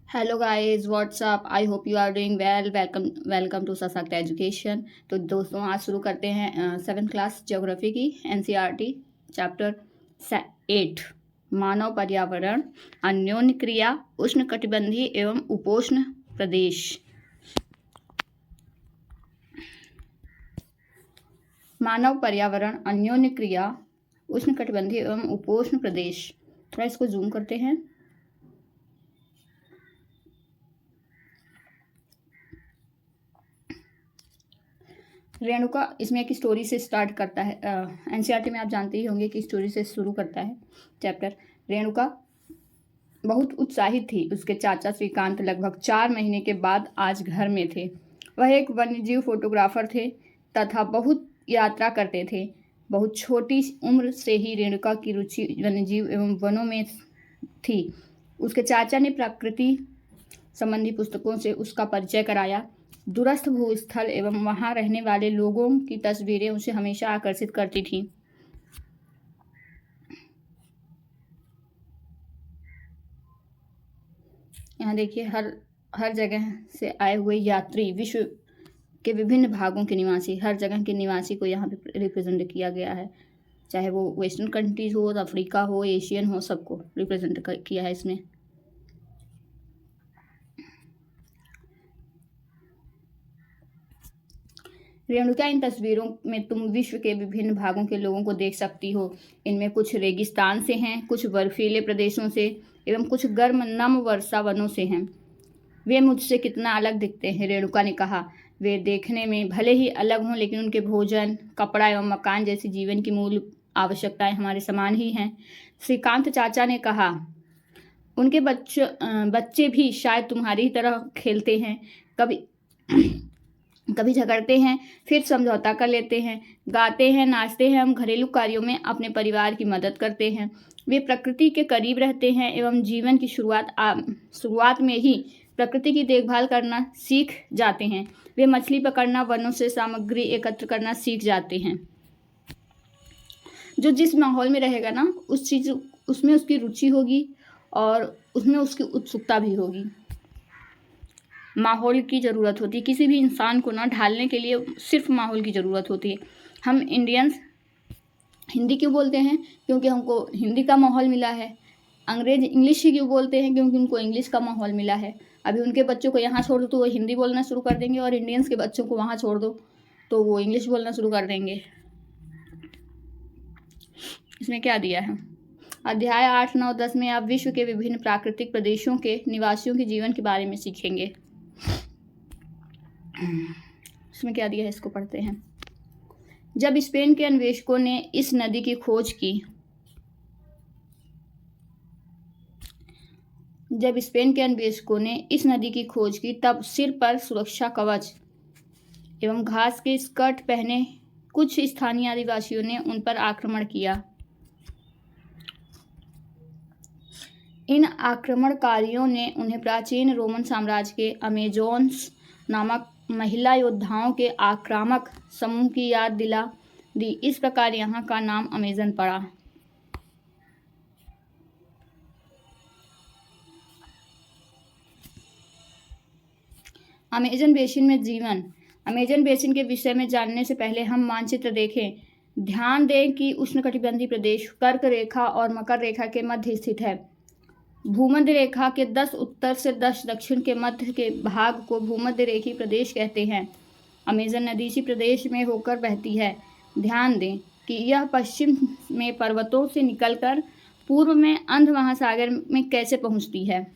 Hello guys what's up. I hope you are doing well. Welcome to Sashakt education. तो दोस्तों आज शुरू करते हैं 7th क्लास ज्योग्राफी की एनसीईआरटी चैप्टर 8 मानव पर्यावरण अन्योन्य क्रिया उष्णकटिबंधीय एवं उपोष्ण प्रदेश। मानव पर्यावरण अन्योन्य क्रिया उष्णकटिबंधीय एवं उपोष्ण प्रदेश। थोड़ा इसको जूम करते हैं। रेणुका इसमें एक स्टोरी से स्टार्ट करता है। एनसीईआरटी में आप जानते ही होंगे कि स्टोरी से शुरू करता है चैप्टर। रेणुका बहुत उत्साहित थी। उसके चाचा श्रीकांत लगभग 4 महीने के बाद आज घर में थे। वह एक वन्यजीव फोटोग्राफर थे तथा बहुत यात्रा करते थे। बहुत छोटी उम्र से ही रेणुका की रुचि वन्यजीव एवं वनों में थी। उसके चाचा ने प्रकृति संबंधी पुस्तकों से उसका परिचय कराया। दूरस्थ भूस्थल एवं वहां रहने वाले लोगों की तस्वीरें उसे हमेशा आकर्षित करती थीं। यहाँ देखिए हर जगह से आए हुए यात्री, विश्व के विभिन्न भागों के निवासी, हर जगह के निवासी को यहाँ पे रिप्रेजेंट किया गया है। चाहे वो वेस्टर्न कंट्रीज हो, अफ्रीका हो, एशियन हो, सबको रिप्रेजेंट किया है इसमें। रेणुका इन तस्वीरों में तुम विश्व के विभिन्न भागों के लोगों को देख सकती हो। इनमें कुछ रेगिस्तान से हैं, कुछ बर्फीले प्रदेशों से एवं कुछ गर्म नम वर्षा वनों से हैं। वे मुझसे कितना अलग दिखते हैं, रेणुका ने कहा। वे देखने में भले ही अलग हों, लेकिन उनके भोजन, कपड़ा एवं मकान जैसी जीवन की मूल आवश्यकताएं हमारे समान ही हैं। श्रीकांत चाचा ने कहा। उनके बच्चे भी शायद तुम्हारी ही तरह खेलते हैं, कभी झगड़ते हैं, फिर समझौता कर लेते हैं, गाते हैं, नाचते हैं। हम घरेलू कार्यों में अपने परिवार की मदद करते हैं। वे प्रकृति के करीब रहते हैं एवं जीवन की शुरुआत में ही प्रकृति की देखभाल करना सीख जाते हैं। वे मछली पकड़ना, वनों से सामग्री एकत्र करना सीख जाते हैं। जो जिस माहौल में रहेगा ना, उसमें उसकी रुचि होगी और उसमें उसकी उत्सुकता भी होगी। माहौल की ज़रूरत होती है किसी भी इंसान को ना ढालने के लिए, सिर्फ माहौल की ज़रूरत होती है। हम इंडियंस हिंदी क्यों बोलते हैं? क्योंकि हमको हिंदी का माहौल मिला है। अंग्रेज इंग्लिश ही क्यों बोलते हैं? क्योंकि उनको इंग्लिश का माहौल मिला है। अभी उनके बच्चों को यहाँ छोड़ दो तो वो हिंदी बोलना शुरू कर देंगे, और इंडियंस के बच्चों को वहाँ छोड़ दो तो वो इंग्लिश बोलना शुरू कर देंगे। इसमें क्या दिया है? अध्याय 8, 9, 10 में आप विश्व के विभिन्न प्राकृतिक प्रदेशों के निवासियों के जीवन के बारे में सीखेंगे। इसमें क्या दिया है, इसको पढ़ते हैं। जब स्पेन के अन्वेषकों ने इस नदी की खोज की तब सिर पर सुरक्षा कवच एवं घास के स्कर्ट पहने कुछ स्थानीय आदिवासियों ने उन पर आक्रमण किया। इन आक्रमणकारियों ने उन्हें प्राचीन रोमन साम्राज्य के अमेजोन्स नामक महिला योद्धाओं के आक्रामक समूह की याद दिला दी। इस प्रकार यहाँ का नाम अमेजन पड़ा। अमेजन बेसिन में जीवन। अमेजन बेसिन के विषय में जानने से पहले हम मानचित्र देखें। ध्यान दें कि उष्णकटिबंधीय प्रदेश कर्क रेखा और मकर रेखा के मध्य स्थित है। भूमध्य रेखा के 10 उत्तर से 10 दक्षिण के मध्य के भाग को भूमध्य रेखीय प्रदेश कहते हैं। अमेजन नदी इसी प्रदेश में होकर बहती है। ध्यान दें कि यह पश्चिम में पर्वतों से निकलकर पूर्व में अंध महासागर में कैसे पहुंचती है।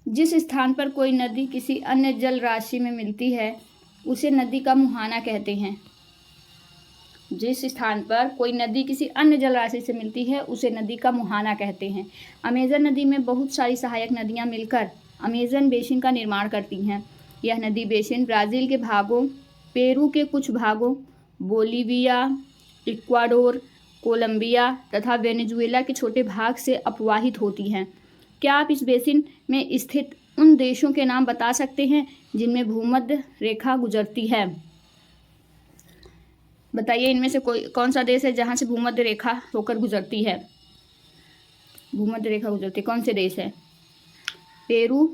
जिस स्थान पर कोई नदी किसी अन्य जल राशि में मिलती है उसे नदी का मुहाना कहते हैं। जिस स्थान पर कोई नदी किसी अन्य जलराशि से मिलती है उसे नदी का मुहाना कहते हैं। अमेजन नदी में बहुत सारी सहायक नदियां मिलकर अमेजन बेसिन का निर्माण करती हैं। यह नदी बेसिन ब्राज़ील के भागों, पेरू के कुछ भागों, बोलीविया, इक्वाडोर, कोलंबिया तथा वेनेजुएला के छोटे भाग से अपवाहित होती हैं। क्या आप इस बेसिन में स्थित उन देशों के नाम बता सकते हैं जिनमें भूमध्य रेखा गुजरती है? बताइए, इनमें से कौन सा देश है जहाँ से भूमध्य रेखा होकर गुजरती है? भूमध्य रेखा गुजरती कौन से देश है? पेरू,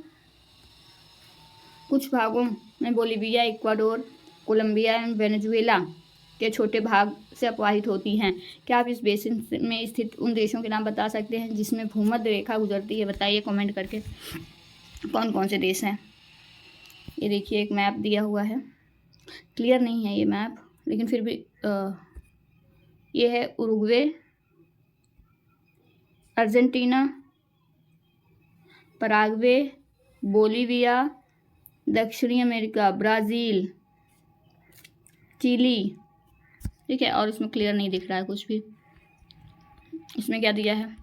कुछ भागों में बोलिविया, इक्वाडोर, कोलंबिया एवं वेनेजुएला के छोटे भाग से अपवाहित होती हैं। क्या आप इस बेसिन में स्थित उन देशों के नाम बता सकते हैं जिसमें भूमध्य रेखा गुजरती है? बताइए कमेंट करके कौन कौन से देश हैं। ये देखिए एक मैप दिया हुआ है, क्लियर नहीं है ये मैप, लेकिन फिर भी ये है उरुग्वे, अर्जेंटीना, पराग्वे, बोलिविया, दक्षिणी अमेरिका, ब्राज़ील, चिली, ठीक है। और इसमें क्लियर नहीं दिख रहा है कुछ भी। इसमें क्या दिया है?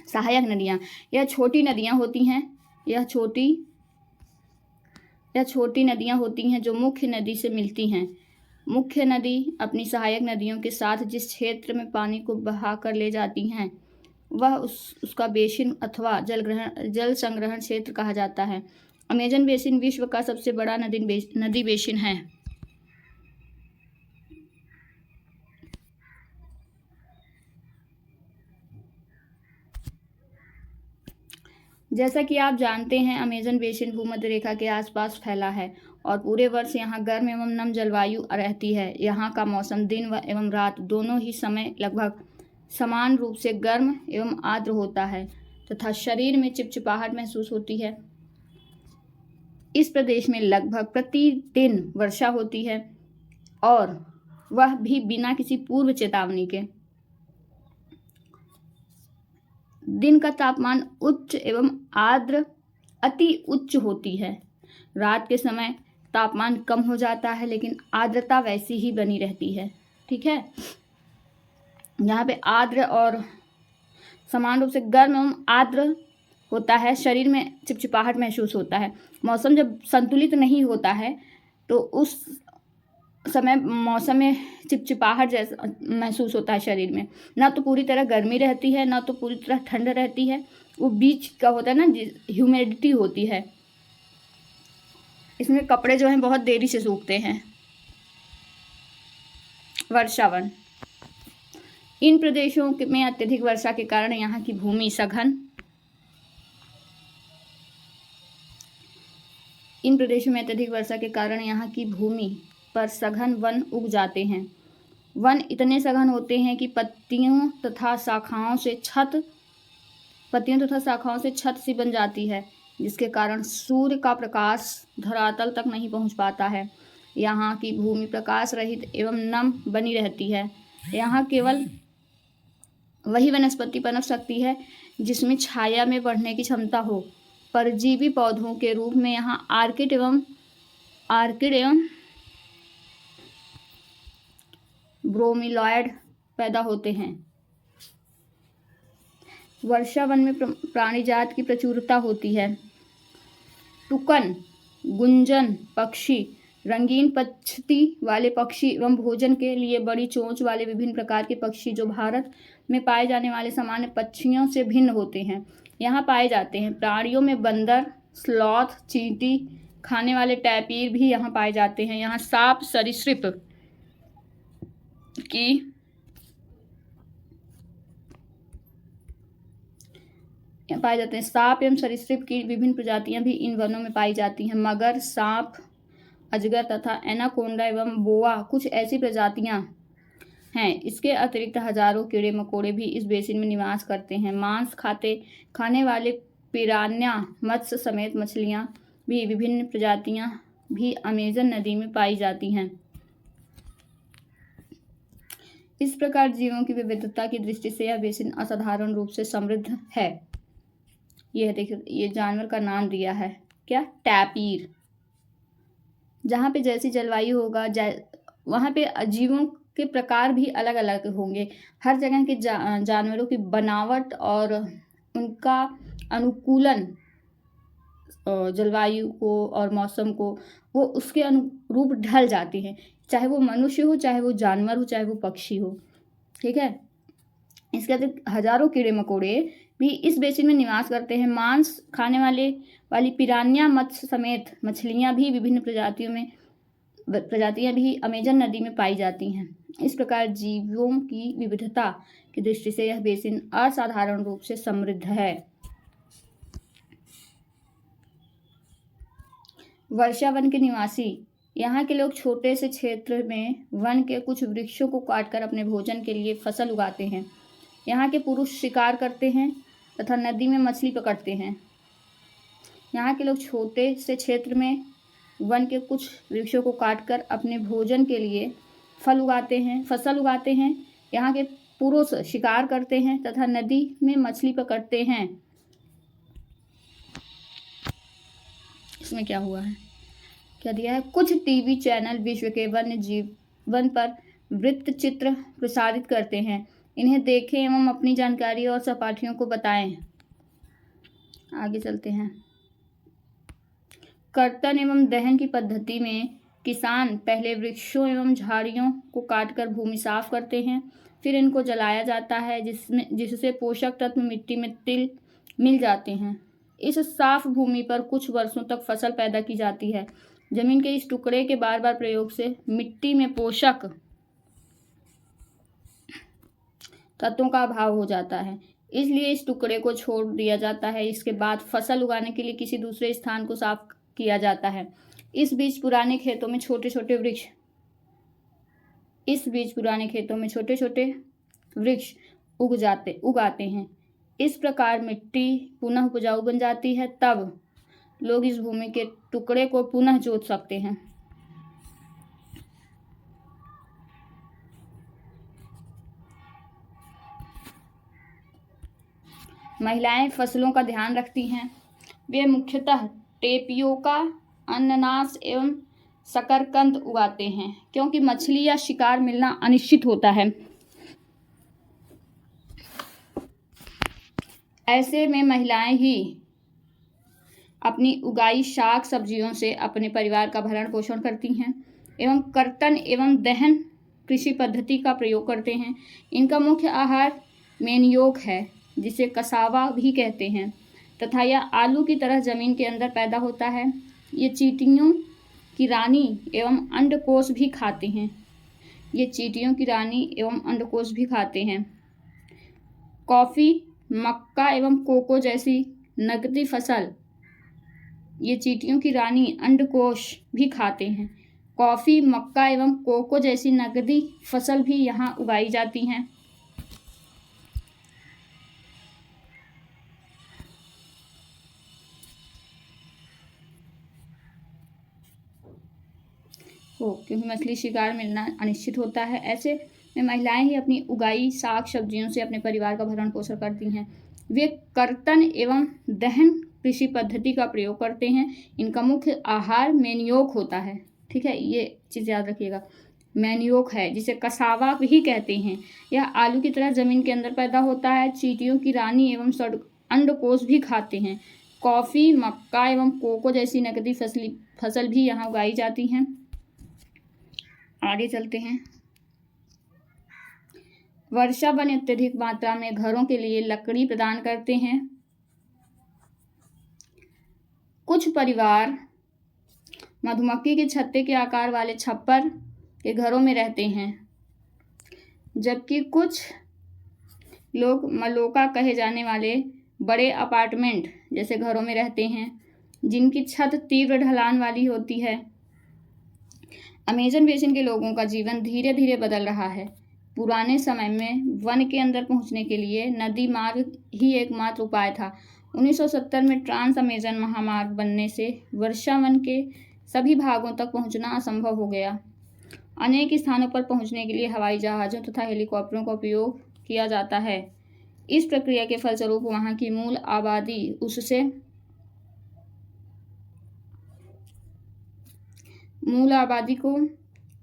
सहायक नदियाँ। यह छोटी नदियाँ होती हैं, यह छोटी नदियाँ होती हैं जो मुख्य नदी से मिलती हैं। मुख्य नदी अपनी सहायक नदियों के साथ जिस क्षेत्र में पानी को बहा कर ले जाती हैं वह उसका बेसिन अथवा जल संग्रहण क्षेत्र कहा जाता है। अमेजन बेसिन विश्व का सबसे बड़ा नदी बेसिन है। जैसा कि आप जानते हैं अमेजन बेसिन भूमध्य रेखा के आसपास फैला है और पूरे वर्ष यहाँ गर्म एवं नम जलवायु रहती है। यहाँ का मौसम दिन एवं रात दोनों ही समय लगभग समान रूप से गर्म एवं आर्द्र होता है तथा शरीर में चिपचिपाहट महसूस होती है। इस प्रदेश में लगभग प्रतिदिन वर्षा होती है और वह भी बिना किसी पूर्व चेतावनी के। दिन का तापमान उच्च एवं आर्द्र अति उच्च होती है। रात के समय तापमान कम हो जाता है लेकिन आर्द्रता वैसी ही बनी रहती है, ठीक है। यहाँ पे आर्द्र और समान रूप से गर्म एवं आर्द्र होता है, शरीर में चिपचिपाहट महसूस होता है। मौसम जब संतुलित नहीं होता है तो उस समय मौसम में चिपचिपाहट जैसा महसूस होता है शरीर में। ना तो पूरी तरह गर्मी रहती है ना तो पूरी तरह ठंड रहती है, वो बीच का होता है ना, ह्यूमिडिटी होती है। इसमें कपड़े जो हैं बहुत देरी से सूखते हैं। वर्षावन। इन प्रदेशों में अत्यधिक वर्षा के कारण यहाँ की भूमि सघन पर सघन वन उग जाते हैं। वन इतने सघन होते हैं कि पत्तियों तथा शाखाओं से छत सी बन जाती है जिसके कारण सूर्य का प्रकाश धरातल तक नहीं पहुंच पाता है। यहाँ की भूमि प्रकाश रहित एवं नम बनी रहती है। यहाँ केवल वही वनस्पति पनप सकती है जिसमें छाया में बढ़ने की क्षमता हो। परजीवी पौधों के रूप में यहाँ आर्किड एवं ब्रोमीलॉयड पैदा होते हैं। वर्षा वन में प्राणी जात की प्रचुरता होती है। टुकन, गुंजन पक्षी, रंगीन पक्षी वाले पक्षी एवं भोजन के लिए बड़ी चोंच वाले विभिन्न प्रकार के पक्षी जो भारत में पाए जाने वाले सामान्य पक्षियों से भिन्न होते हैं यहाँ पाए जाते हैं। प्राणियों में बंदर, स्लॉथ, चींटी खाने वाले टैपीर भी यहाँ पाए जाते हैं। यहाँ सांप सरीसृप की पाए जाते हैं। सांप एवं सरीसृप की विभिन्न प्रजातियां भी इन वनों में पाई जाती हैं। मगर, सांप, अजगर तथा एनाकोंडा एवं बोआ कुछ ऐसी प्रजातियां हैं। इसके अतिरिक्त हजारों कीड़े मकोड़े भी इस बेसिन में निवास करते हैं। मांस खाने वाले पिरान्या मत्स्य समेत मछलियां भी विभिन्न प्रजातियां भी अमेजन नदी में पाई जाती हैं। इस प्रकार जीवों की विविधता की दृष्टि से यह बेसिन असाधारण रूप से समृद्ध है। यह देखिए, ये जानवर का नाम दिया है क्या? टैपीर। जहाँ पे जैसी जलवायु होगा वहाँ पे जीवों के प्रकार भी अलग अलग होंगे। हर जगह के जानवरों की बनावट और उनका अनुकूलन जलवायु को और मौसम को वो उसके अनुरूप ढल जाती है, चाहे वो मनुष्य हो, चाहे वो जानवर हो, चाहे वो पक्षी हो, ठीक है। इसके अतिरिक्त हजारों कीड़े मकोड़े भी इस बेसिन में निवास करते हैं। मांस खाने वाली पिरान्या मत्स्य समेत मछलियां भी विभिन्न प्रजातियां भी अमेजन नदी में पाई जाती हैं। इस प्रकार जीवों की विविधता की दृष्टि से यह बेसिन असाधारण रूप से समृद्ध है। वर्षा वन के निवासी यहाँ के लोग छोटे से क्षेत्र में वन के कुछ वृक्षों को काटकर अपने भोजन के लिए फसल उगाते हैं। यहाँ के पुरुष शिकार करते हैं तथा नदी में मछली पकड़ते हैं। यहाँ के लोग छोटे से क्षेत्र में वन के कुछ वृक्षों को काटकर अपने भोजन के लिए फसल उगाते हैं। यहाँ के पुरुष शिकार करते हैं तथा नदी में मछली पकड़ते हैं। इसमें क्या हुआ है, क्या दिया है? कुछ टीवी चैनल विश्व के वन्य जीवन पर वृत्त चित्र प्रसारित करते हैं। इन्हें देखें एवं अपनी जानकारी और सहपाठियों को बताएं। आगे चलते हैं। कर्तन एवं दहन की पद्धति में किसान पहले वृक्षों एवं झाड़ियों को काटकर भूमि साफ करते हैं, फिर इनको जलाया जाता है जिससे पोषक तत्व मिट्टी में मिल जाते हैं। इस साफ भूमि पर कुछ वर्षों तक फसल पैदा की जाती है। जमीन के इस टुकड़े के बार बार प्रयोग से मिट्टी में पोषक तत्वों का अभाव हो जाता है, इसलिए इस टुकड़े को छोड़ दिया जाता है। इसके बाद फसल उगाने के लिए किसी दूसरे स्थान को साफ किया जाता है। इस बीच पुराने खेतों में छोटे छोटे वृक्ष उगाते हैं। इस प्रकार मिट्टी पुनः उपजाऊ बन जाती है। तब लोग इस भूमि के टुकड़े को पुनः जोत सकते हैं। महिलाएं फसलों का ध्यान रखती हैं। वे मुख्यतः टेपियोका, अनन्नास एवं शकरकंद उगाते हैं, क्योंकि मछली या शिकार मिलना अनिश्चित होता है। ऐसे में महिलाएं ही अपनी उगाई शाक सब्जियों से अपने परिवार का भरण पोषण करती हैं एवं कर्तन एवं दहन कृषि पद्धति का प्रयोग करते हैं। इनका मुख्य आहार मैनियोक है, जिसे कसावा भी कहते हैं, तथा यह आलू की तरह जमीन के अंदर पैदा होता है। ये चींटियों की रानी एवं अंडकोश भी खाते हैं। कॉफ़ी, मक्का एवं कोको जैसी नकदी फसल ये चींटियों की रानी अंडकोश भी खाते हैं। कॉफ़ी, मक्का एवं कोको जैसी नकदी फसल भी यहाँ उगाई जाती हैं। क्योंकि मछली शिकार मिलना अनिश्चित होता है। ऐसे में महिलाएं ही अपनी उगाई साग सब्जियों से अपने परिवार का भरण पोषण करती हैं। वे कर्तन एवं दहन कृषि पद्धति का प्रयोग करते हैं। इनका मुख्य आहार मैनियोक होता है। ठीक है, ये चीज़ याद रखिएगा। मैनियोक है, जिसे कसावा भी कहते हैं। यह आलू की तरह जमीन के अंदर पैदा होता है। चींटियों की रानी एवं अंडकोश भी खाते हैं। कॉफ़ी, मक्का एवं कोको जैसी नकदी फसल भी यहाँ उगाई जाती हैं। आगे चलते हैं। वर्षा वन अत्यधिक मात्रा में घरों के लिए लकड़ी प्रदान करते हैं। कुछ परिवार मधुमक्खी के छत्ते के आकार वाले छप्पर के घरों में रहते हैं, जबकि कुछ लोग मलोका कहे जाने वाले बड़े अपार्टमेंट जैसे घरों में रहते हैं, जिनकी छत तीव्र ढलान वाली होती है। अमेज़न बेसिन के लोगों का जीवन धीरे धीरे बदल रहा है। पुराने समय में वन के अंदर पहुंचने के लिए नदी मार्ग ही एकमात्र उपाय था। 1970 में ट्रांस अमेज़न महामार्ग बनने से वर्षा वन के सभी भागों तक पहुंचना असंभव हो गया। अनेक स्थानों पर पहुंचने के लिए हवाई जहाज़ों तथा हेलीकॉप्टरों का उपयोग किया जाता है। इस प्रक्रिया के फलस्वरूप वहाँ की मूल आबादी को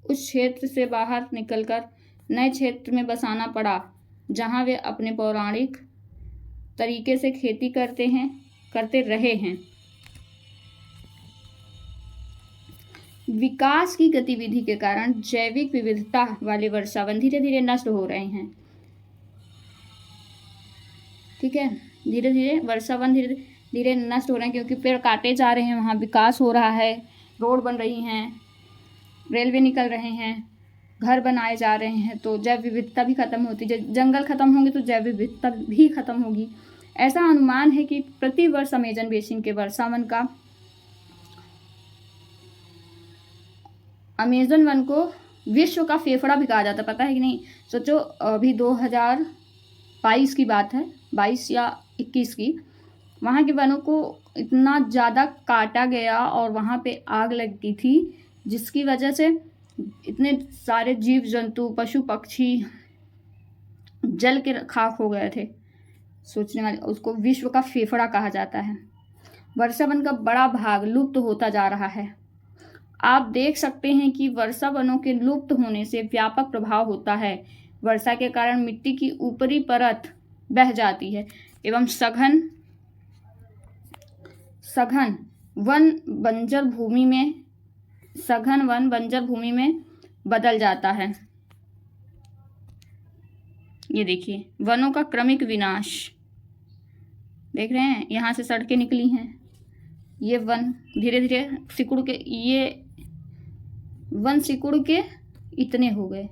उस क्षेत्र से बाहर निकलकर नए क्षेत्र में बसाना पड़ा, जहां वे अपने पौराणिक तरीके से खेती करते रहे हैं। विकास की गतिविधि के कारण जैविक विविधता वाले वर्षावन धीरे धीरे नष्ट हो रहे हैं। ठीक है, धीरे धीरे वर्षावन धीरे धीरे नष्ट हो रहे हैं, क्योंकि पेड़ काटे जा रहे हैं, वहाँ विकास हो रहा है, रोड बन रही हैं, रेलवे निकल रहे हैं, घर बनाए जा रहे हैं तो जैव विविधता भी खत्म होती है। जंगल खत्म होंगे तो जैव विविधता भी खत्म होगी। ऐसा अनुमान है कि प्रति वर्ष अमेजन बेसिन के अमेजन वन को विश्व का फेफड़ा भी कहा जाता है, पता है कि नहीं? सोचो, अभी 2022 की बात है, 22 या 21 की, वहाँ के वनों को इतना ज़्यादा काटा गया और वहाँ पे आग लगी थी, जिसकी वजह से इतने सारे जीव जंतु, पशु पक्षी जल के खाक हो गए थे। सोचने वाले, उसको विश्व का फेफड़ा कहा जाता है। वर्षा वन का बड़ा भाग लुप्त होता जा रहा है। आप देख सकते हैं कि वर्षा वनों के लुप्त होने से व्यापक प्रभाव होता है। वर्षा के कारण मिट्टी की ऊपरी परत बह जाती है एवं सघन वन बंजर भूमि में बदल जाता है। ये देखिए, वनों का क्रमिक विनाश देख रहे हैं, यहाँ से सड़कें निकली हैं, ये वन धीरे धीरे वन सिकुड़ के इतने हो गए।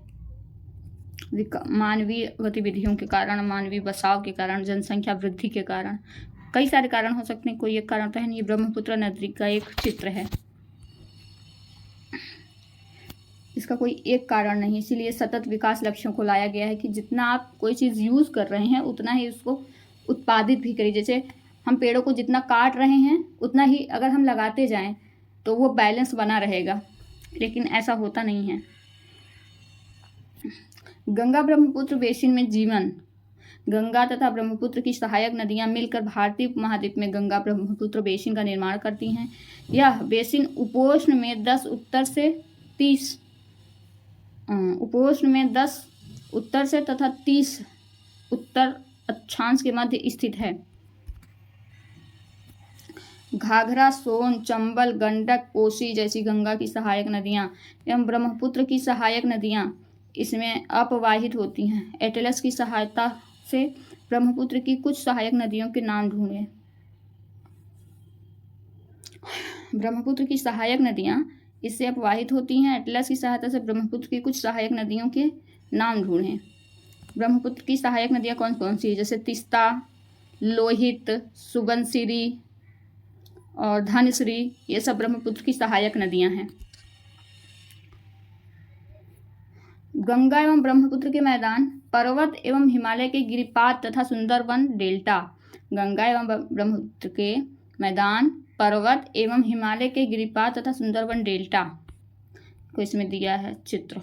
मानवीय गतिविधियों के कारण, मानवीय बसाव के कारण, जनसंख्या वृद्धि के कारण, कई सारे कारण हो सकते हैं, कोई एक कारण तो है नहीं। ये ब्रह्मपुत्र नदी का एक चित्र है, इसका कोई एक कारण नहीं। इसीलिए सतत विकास लक्ष्यों को लाया गया है कि जितना आप कोई चीज़ यूज़ कर रहे हैं उतना ही उसको उत्पादित भी करिए। जैसे हम पेड़ों को जितना काट रहे हैं उतना ही अगर हम लगाते जाएं तो वो बैलेंस बना रहेगा, लेकिन ऐसा होता नहीं है। गंगा ब्रह्मपुत्र बेसिन में जीवन। गंगा तथा ब्रह्मपुत्र की सहायक नदियां मिलकर भारतीय उपमहाद्वीप में गंगा ब्रह्मपुत्र बेसिन का निर्माण करती हैं। यह बेसिन उपोष्ण में 10 उत्तर से तथा 30 उत्तर अक्षांश के मध्य स्थित है। घाघरा, सोन, चंबल, गंडक, कोसी जैसी गंगा की सहायक नदियां एवं ब्रह्मपुत्र की सहायक नदियां इसमें अपवाहित होती हैं। एटलस की सहायता से ब्रह्मपुत्र की कुछ सहायक नदियों के नाम ढूंढें। ब्रह्मपुत्र की सहायक नदियां इससे अपवाहित होती हैं। एटलस की सहायता से ब्रह्मपुत्र की कुछ सहायक नदियों के नाम ढूंढें। ब्रह्मपुत्र की सहायक नदियां कौन कौन सी है? जैसे तीस्ता, लोहित, सुबनसिरी और धनश्री, ये सब ब्रह्मपुत्र की सहायक नदियां हैं। गंगा एवं ब्रह्मपुत्र के मैदान, पर्वत एवं हिमालय के गिरिपात तथा सुंदरवन डेल्टा। गंगा एवं ब्रह्मपुत्र के मैदान, पर्वत एवं हिमालय के गिरिपात तथा सुंदरवन डेल्टा को इसमें दिया है चित्र।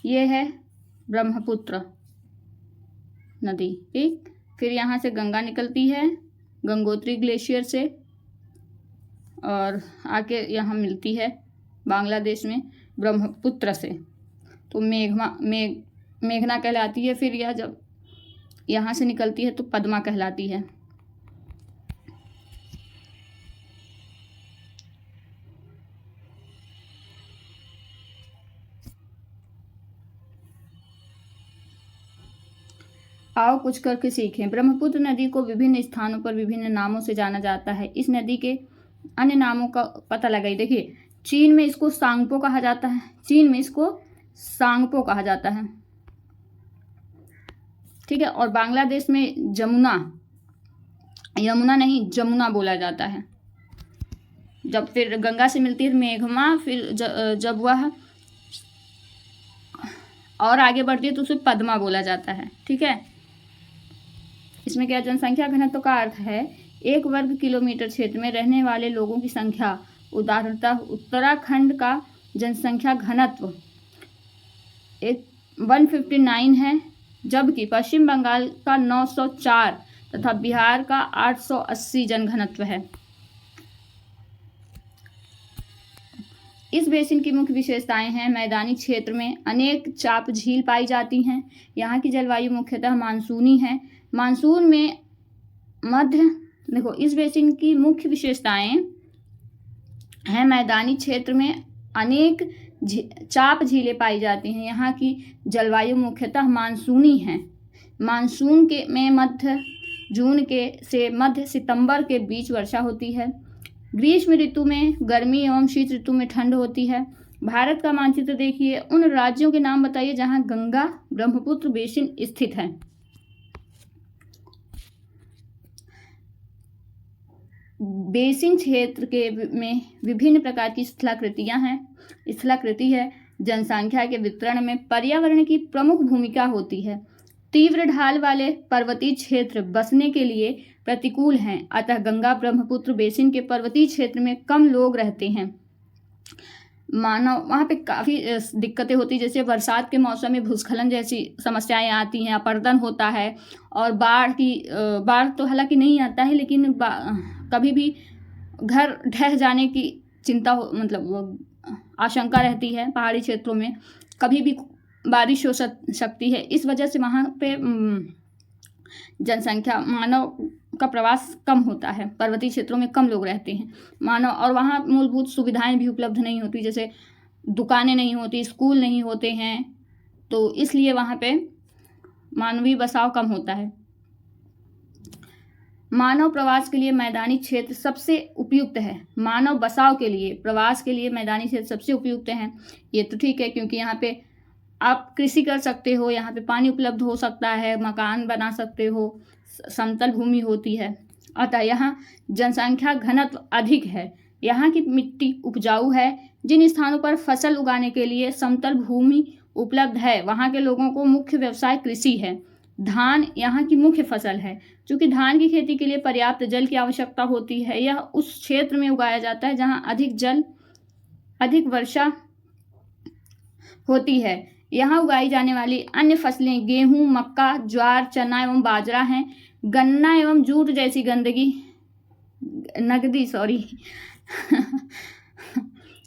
ये है ब्रह्मपुत्र नदी, ठीक। फिर यहाँ से गंगा निकलती है गंगोत्री ग्लेशियर से और आके यहाँ मिलती है बांग्लादेश में ब्रह्मपुत्र से, तो मेघना कहलाती है। फिर यह जब यहाँ से निकलती है तो पद्मा कहलाती है। आओ कुछ करके सीखें। ब्रह्मपुत्र नदी को विभिन्न स्थानों पर विभिन्न नामों से जाना जाता है। इस नदी के अन्य नामों का पता लगाइए। देखिए, चीन में इसको सांगपो कहा जाता है, ठीक है। और बांग्लादेश में जमुना बोला जाता है। जब फिर गंगा से मिलती है मेघमा, फिर जब वह और आगे बढ़ती है तो उसे पद्मा बोला जाता है, ठीक है। इसमें क्या, जनसंख्या घनत्व का अर्थ है 1 वर्ग किलोमीटर क्षेत्र में रहने वाले लोगों की संख्या। उदाहरणतः उत्तराखंड का जनसंख्या घनत्व 159 है, जबकि पश्चिम बंगाल का 904 तथा बिहार का 880 जनघनत्व है। इस बेसिन की मुख्य विशेषताएं हैं। मैदानी क्षेत्र में अनेक चाप झील पाई जाती हैं। यहाँ की जलवायु मुख्यतः मानसूनी है। मानसून में इस बेसिन की मुख्य विशेषताएं हैं। मैदानी क्षेत्र में अनेक चाप झीलें पाई जाती हैं। यहाँ की जलवायु मुख्यतः मानसूनी है। मानसून में मध्य जून से मध्य सितंबर के बीच वर्षा होती है। ग्रीष्म ऋतु में गर्मी एवं शीत ऋतु में ठंड होती है। भारत का मानचित्र देखिए, उन राज्यों के नाम बताइए जहां गंगा ब्रह्मपुत्र बेसिन स्थित है। बेसिन क्षेत्र के में विभिन्न प्रकार की स्थलाकृतियां हैं। स्थलाकृति है जनसंख्या के वितरण में पर्यावरण की प्रमुख भूमिका होती है। तीव्र ढाल वाले पर्वतीय क्षेत्र बसने के लिए प्रतिकूल हैं, अतः गंगा ब्रह्मपुत्र बेसिन के पर्वतीय क्षेत्र में कम लोग रहते हैं। मानव वहाँ पे काफ़ी दिक्कतें होती, जैसे बरसात के मौसम में भूस्खलन जैसी समस्याएं आती हैं, अपरदन होता है, और बाढ़ तो हालांकि नहीं आता है, लेकिन कभी भी घर ढह जाने की चिंता आशंका रहती है। पहाड़ी क्षेत्रों में कभी भी बारिश हो सकती है। इस वजह से वहाँ पे जनसंख्या मानव का प्रवास कम होता है। पर्वतीय क्षेत्रों में कम लोग रहते हैं मानव, और वहाँ मूलभूत सुविधाएं भी उपलब्ध नहीं होती, जैसे दुकानें नहीं होती, स्कूल नहीं होते हैं, तो इसलिए वहाँ पे मानवीय बसाव कम होता है। मानव प्रवास के लिए मैदानी क्षेत्र सबसे उपयुक्त है। मानव बसाव के लिए, प्रवास के लिए मैदानी क्षेत्र सबसे उपयुक्त हैं। ये तो ठीक है, क्योंकि यहाँ पे आप कृषि कर सकते हो, यहाँ पे पानी उपलब्ध हो सकता है, मकान बना सकते हो, समतल भूमि होती है, अतः यहाँ जनसंख्या घनत्व अधिक है। यहाँ की मिट्टी उपजाऊ है। जिन स्थानों पर फसल उगाने के लिए समतल भूमि उपलब्ध है, वहाँ के लोगों को मुख्य व्यवसाय कृषि है। धान यहाँ की मुख्य फसल है। चूँकि धान की खेती के लिए पर्याप्त जल की आवश्यकता होती है, यह उस क्षेत्र में उगाया जाता है जहाँ अधिक वर्षा होती है। यहाँ उगाई जाने वाली अन्य फसलें गेहूं, मक्का, ज्वार, चना एवं बाजरा हैं। गन्ना एवं जूट जैसी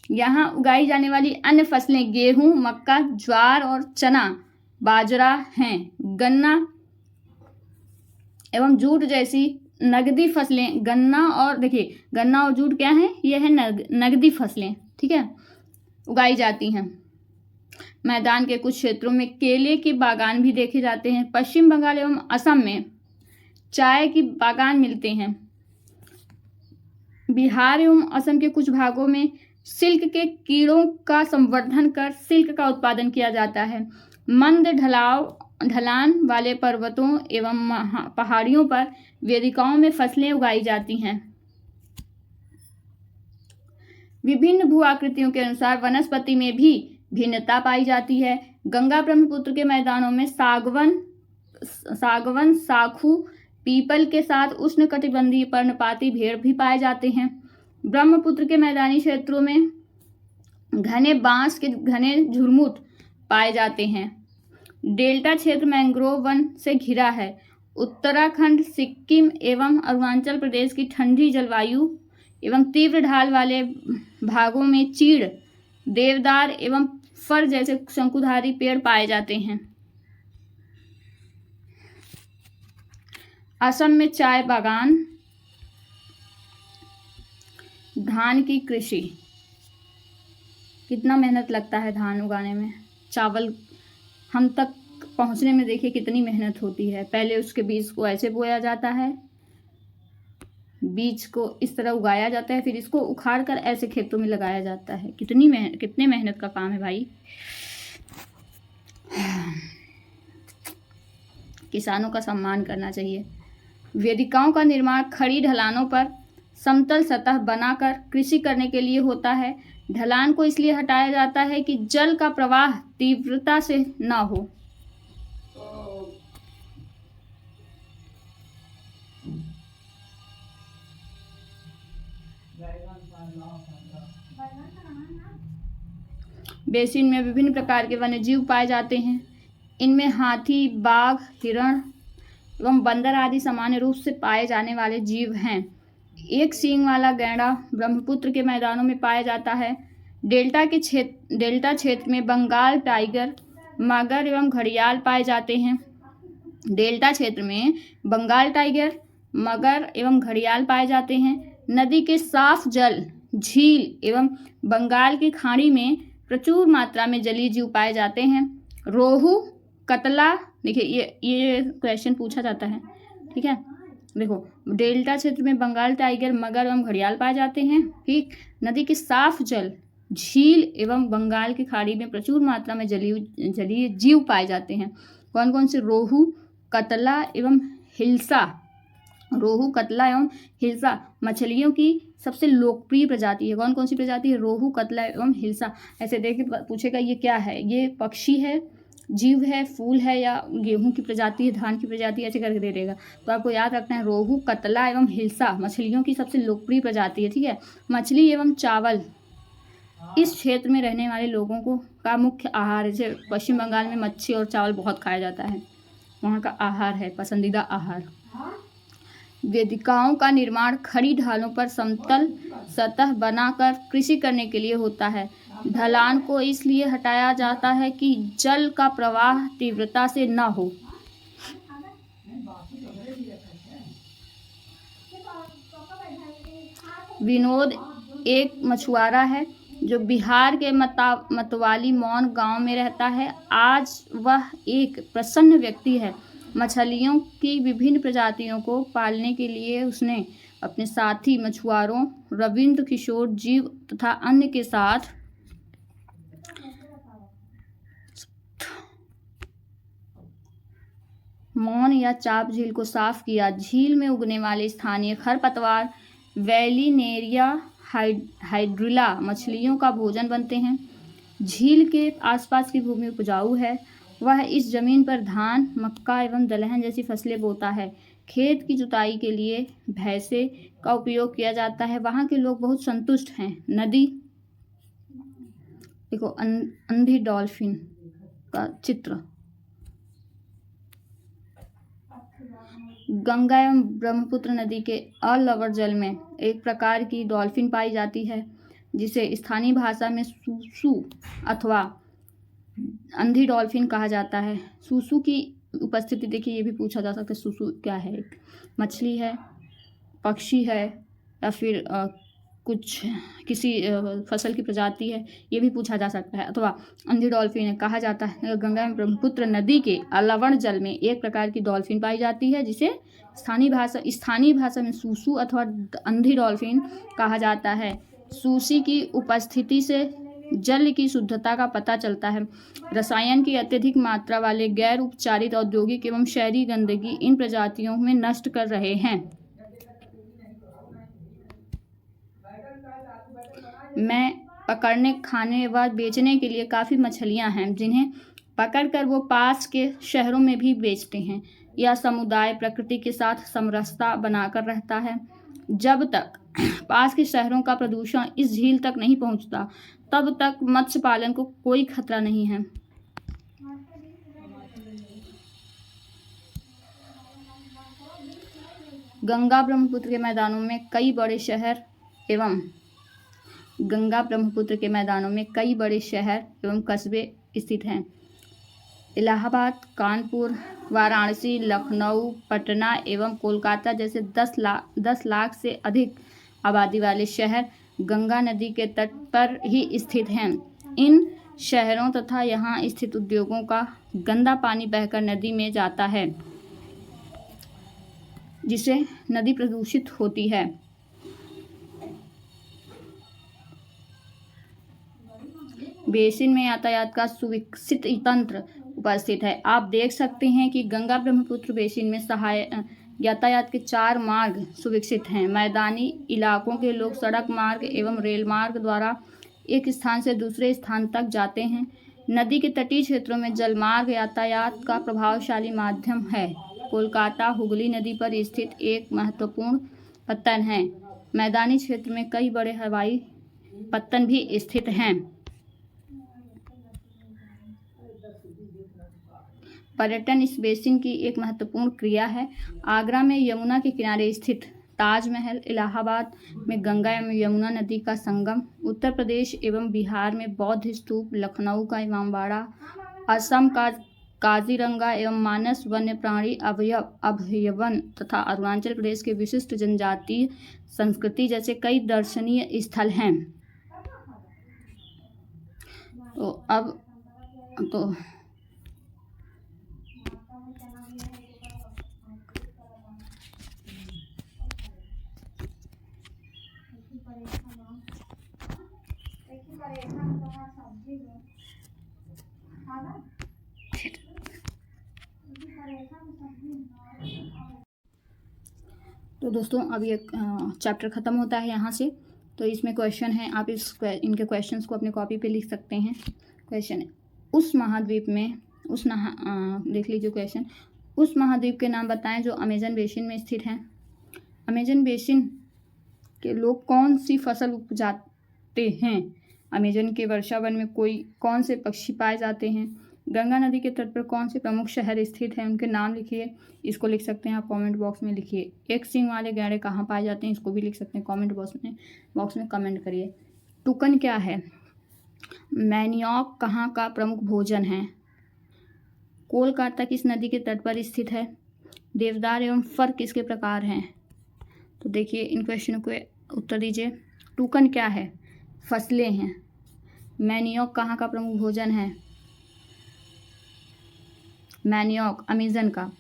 यहाँ उगाई जाने वाली अन्य फसलें गेहूं, मक्का, ज्वार और चना, बाजरा हैं। गन्ना एवं जूट जैसी नगदी फसलें, गन्ना और जूट क्या है, यह है नगदी फसलें, ठीक है, उगाई जाती हैं। मैदान के कुछ क्षेत्रों में केले के बागान भी देखे जाते हैं। पश्चिम बंगाल एवं असम में चाय की बागान मिलते हैं। बिहार एवं असम के कुछ भागों में सिल्क के कीड़ों का संवर्धन कर सिल्क का उत्पादन किया जाता है। मंद ढलान वाले पर्वतों एवं पहाड़ियों पर वेदिकाओं में फसलें उगाई जाती हैं। विभिन्न भू आकृतियों के अनुसार वनस्पति में भी भिन्नता पाई जाती है। गंगा ब्रह्मपुत्र के मैदानों में सागवन, साखू, पीपल के साथ उष्णकटिबंधीय पर्णपाती भेड़ भी पाए जाते हैं। ब्रह्मपुत्र के मैदानी क्षेत्रों में घने बांस के घने झुरमुट पाए जाते हैं। डेल्टा क्षेत्र मैंग्रोव वन से घिरा है। उत्तराखंड, सिक्किम एवं अरुणाचल प्रदेश की ठंडी जलवायु एवं तीव्र ढाल वाले भागों में चीड़, देवदार एवं फर जैसे शंकुधारी पेड़ पाए जाते हैं। असम में चाय बागान, धान की कृषि, कितना मेहनत लगता है धान उगाने में। चावल हम तक पहुंचने में देखिए कितनी मेहनत होती है। पहले उसके बीज को ऐसे बोया जाता है, बीज को इस तरह उगाया जाता है, फिर इसको उखाड़ कर ऐसे खेतों में लगाया जाता है। कितने मेहनत का काम है भाई। किसानों का सम्मान करना चाहिए। वेदिकाओं का निर्माण खड़ी ढलानों पर समतल सतह बनाकर कृषि करने के लिए होता है। ढलान को इसलिए हटाया जाता है कि जल का प्रवाह तीव्रता से न हो। बेसिन में विभिन्न प्रकार के वन्यजीव पाए जाते हैं। इनमें हाथी, बाघ, हिरण एवं बंदर आदि सामान्य रूप से पाए जाने वाले जीव हैं। एक सींग वाला गैंडा ब्रह्मपुत्र के मैदानों में पाया जाता है। डेल्टा क्षेत्र में बंगाल टाइगर, मगर एवं घड़ियाल पाए जाते हैं। डेल्टा क्षेत्र में बंगाल टाइगर, मगर एवं घड़ियाल पाए जाते हैं। नदी के साफ जल, झील एवं बंगाल की खाड़ी में प्रचुर मात्रा में जलीय जीव पाए जाते हैं। रोहू, कतला, देखिए ये क्वेश्चन पूछा जाता है, ठीक है। देखो, डेल्टा क्षेत्र में बंगाल टाइगर, मगर एवं घड़ियाल पाए जाते हैं। ठीक, नदी के साफ जल, झील एवं बंगाल की खाड़ी में प्रचुर मात्रा में जलीय जीव पाए जाते हैं। कौन कौन से? रोहू, कतला एवं हिल्सा। रोहू, कतला एवं हिल्सा मछलियों की सबसे लोकप्रिय प्रजाति है। कौन कौन सी प्रजाति है? रोहू, कतला एवं हिल्सा। ऐसे देख के पूछेगा ये क्या है, ये पक्षी है, जीव है, फूल है, या गेहूं की प्रजाति है, धान की प्रजाति, ऐसे करके दे देगा। तो आपको याद रखना है, रोहू, कतला एवं हिल्सा मछलियों की सबसे लोकप्रिय प्रजाति है। ठीक है। मछली एवं चावल इस क्षेत्र में रहने वाले लोगों को का मुख्य आहार है। जैसे पश्चिम बंगाल में मच्छी और चावल बहुत खाया जाता है, वहाँ का आहार है, पसंदीदा आहार। वेदिकाओं का निर्माण खड़ी ढालों पर समतल सतह बनाकर कृषि करने के लिए होता है। ढलान को इसलिए हटाया जाता है कि जल का प्रवाह तीव्रता से न हो। विनोद एक मछुआरा है जो बिहार के मतवाली मौन गांव में रहता है। आज वह एक प्रसन्न व्यक्ति है। मछलियों की विभिन्न प्रजातियों को पालने के लिए उसने अपने साथी मछुआरों रविंद्र किशोर जीव तथा अन्य के साथ मौन या चाप झील को साफ किया। झील में उगने वाले स्थानीय खरपतवार वेलिनेरिया हाइड्रिला मछलियों का भोजन बनते हैं। झील के आसपास की भूमि उपजाऊ है। वह इस जमीन पर धान, मक्का एवं दलहन जैसी फसलें बोता है। खेत की जुताई के लिए भैंसे का उपयोग किया जाता है। वहाँ के लोग बहुत संतुष्ट हैं। नदी, देखो अंधी डॉल्फिन का चित्र। गंगा एवं ब्रह्मपुत्र नदी के अलवर जल में एक प्रकार की डॉल्फिन पाई जाती है जिसे स्थानीय भाषा में सूसू अथवा अंधी डॉल्फिन कहा जाता है। सूसू की उपस्थिति देखिए, ये भी पूछा जा सकता है सूसू क्या है, एक मछली है, पक्षी है, या फिर कुछ किसी फसल की प्रजाति है, ये भी पूछा जा सकता है। अथवा अंधी डॉल्फिन कहा जाता है। गंगा एवं ब्रह्मपुत्र नदी के अलवण जल में एक प्रकार की डॉल्फिन पाई जाती है जिसे स्थानीय भाषा में सूसू अथवा अंधी डॉल्फिन कहा जाता है। सूसी की उपस्थिति से जल की शुद्धता का पता चलता है। रसायन की अत्यधिक मात्रा वाले गैर उपचारित औद्योगिक एवं शहरी गंदगी इन प्रजातियों में नष्ट कर रहे हैं। मैं पकड़ने, खाने व बेचने के लिए काफ़ी मछलियां हैं जिन्हें पकड़कर वो पास के शहरों में भी बेचते हैं। यह समुदाय प्रकृति के साथ समरसता बनाकर रहता है। जब तक पास के शहरों का प्रदूषण इस झील तक नहीं पहुंचता, तब तक मत्स्य पालन को कोई खतरा नहीं है। गंगा ब्रह्मपुत्र के मैदानों में कई बड़े शहर एवं कस्बे स्थित हैं। इलाहाबाद, कानपुर, वाराणसी, लखनऊ, पटना एवं कोलकाता जैसे 10 लाख से अधिक आबादी वाले शहर गंगा नदी के तट पर ही स्थित हैं। इन शहरों तथा यहाँ स्थित उद्योगों का गंदा पानी बहकर नदी में जाता है, जिससे नदी प्रदूषित होती है। बेसिन में यातायात का सुविकसित तंत्र उपस्थित है। आप देख सकते हैं कि गंगा ब्रह्मपुत्र बेसिन में यातायात के 4 मार्ग सुविकसित हैं। मैदानी इलाकों के लोग सड़क मार्ग एवं रेल मार्ग द्वारा एक स्थान से दूसरे स्थान तक जाते हैं। नदी के तटीय क्षेत्रों में जलमार्ग यातायात का प्रभावशाली माध्यम है। कोलकाता हुगली नदी पर स्थित एक महत्वपूर्ण पत्तन है। मैदानी क्षेत्र में कई बड़े हवाई पत्तन भी स्थित हैं। पर्यटन इस बेसिन की एक महत्वपूर्ण क्रिया है। आगरा में यमुना के किनारे स्थित ताजमहल, इलाहाबाद में गंगा एवं यमुना नदी का संगम, उत्तर प्रदेश एवं बिहार में बौद्ध स्तूप, लखनऊ का इमामबाड़ा, असम का काजीरंगा एवं मानस वन्य प्राणी अभयारण्य तथा अरुणाचल प्रदेश के विशिष्ट जनजातीय संस्कृति जैसे कई दर्शनीय स्थल हैं। तो तो दोस्तों अब ये चैप्टर ख़त्म होता है यहाँ से। तो इसमें क्वेश्चन है, आप इनके क्वेश्चंस को अपने कॉपी पे लिख सकते हैं। क्वेश्चन है, उस महाद्वीप में देख लीजिए क्वेश्चन, उस महाद्वीप के नाम बताएं जो अमेजन बेसिन में स्थित हैं। अमेजन बेसिन के लोग कौन सी फसल उपजाते हैं? अमेजन के वर्षा वन में कौन से पक्षी पाए जाते हैं? गंगा नदी के तट पर कौन से प्रमुख शहर स्थित हैं, उनके नाम लिखिए। इसको लिख सकते हैं आप कमेंट बॉक्स में लिखिए। एक सींग वाले गैंडे कहाँ पाए जाते हैं, इसको भी लिख सकते हैं कमेंट बॉक्स में कमेंट करिए। टुकन क्या है? मैनियॉक कहाँ का प्रमुख भोजन है? कोलकाता किस नदी के तट पर स्थित है? देवदार एवं फर किसके प्रकार हैं? तो देखिए इन क्वेश्चनों को उत्तर दीजिए। टुकन क्या है? फसलें हैं। मैनियॉक कहाँ का प्रमुख भोजन है? मैनियॉक अमेजन का।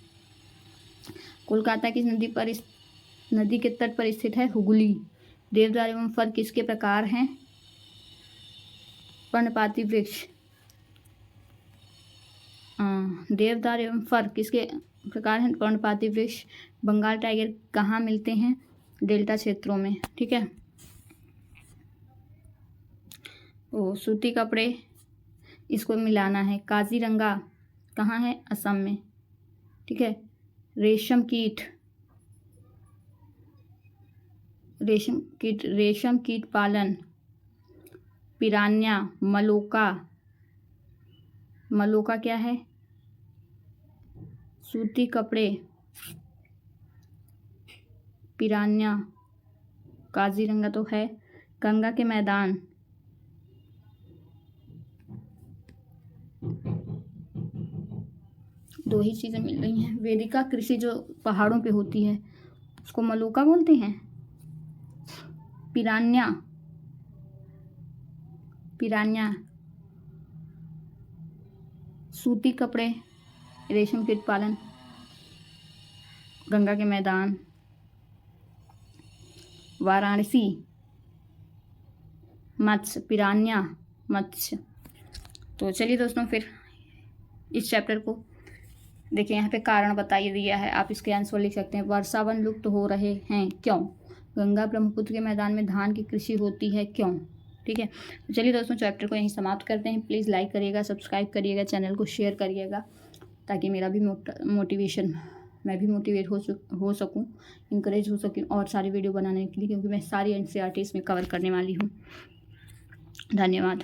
कोलकाता किस नदी के तट पर स्थित है? हुगली। देवदार एवं फर किसके प्रकार हैं? पर्णपाती वृक्ष। देवदार एवं फर किसके प्रकार हैं? पर्णपाती वृक्ष। बंगाल टाइगर कहाँ मिलते हैं? डेल्टा क्षेत्रों में। ठीक है। सूती कपड़े, इसको मिलाना है। काजीरंगा कहाँ है? असम में। ठीक है। रेशम कीट पालन। पिरान्या, मलोका क्या है? सूती कपड़े, पिरान्या, काजीरंगा तो है। गंगा के मैदान, दो ही चीज़ें मिल रही हैं। वेदिका कृषि जो पहाड़ों पे होती है उसको मलोका बोलते हैं। पिरान्या, सूती कपड़े, रेशम कीट पालन, गंगा के मैदान, वाराणसी, मत्स्य, पिरान्या मत्स्य। तो चलिए दोस्तों फिर इस चैप्टर को देखिए। यहाँ पे कारण बताइए दिया है, आप इसके आंसर लिख सकते हैं। वर्षावन लुप्त हो रहे हैं क्यों? गंगा ब्रह्मपुत्र के मैदान में धान की कृषि होती है क्यों? ठीक है। तो चलिए दोस्तों चैप्टर को यहीं समाप्त करते हैं। प्लीज़ लाइक करिएगा, सब्सक्राइब करिएगा, चैनल को शेयर करिएगा ताकि मेरा भी मैं भी मोटिवेट हो सकूँ, इंकरेज हो सकूँ और सारी वीडियो बनाने के लिए, क्योंकि मैं सारी NCERT इसमें कवर करने वाली हूँ। धन्यवाद।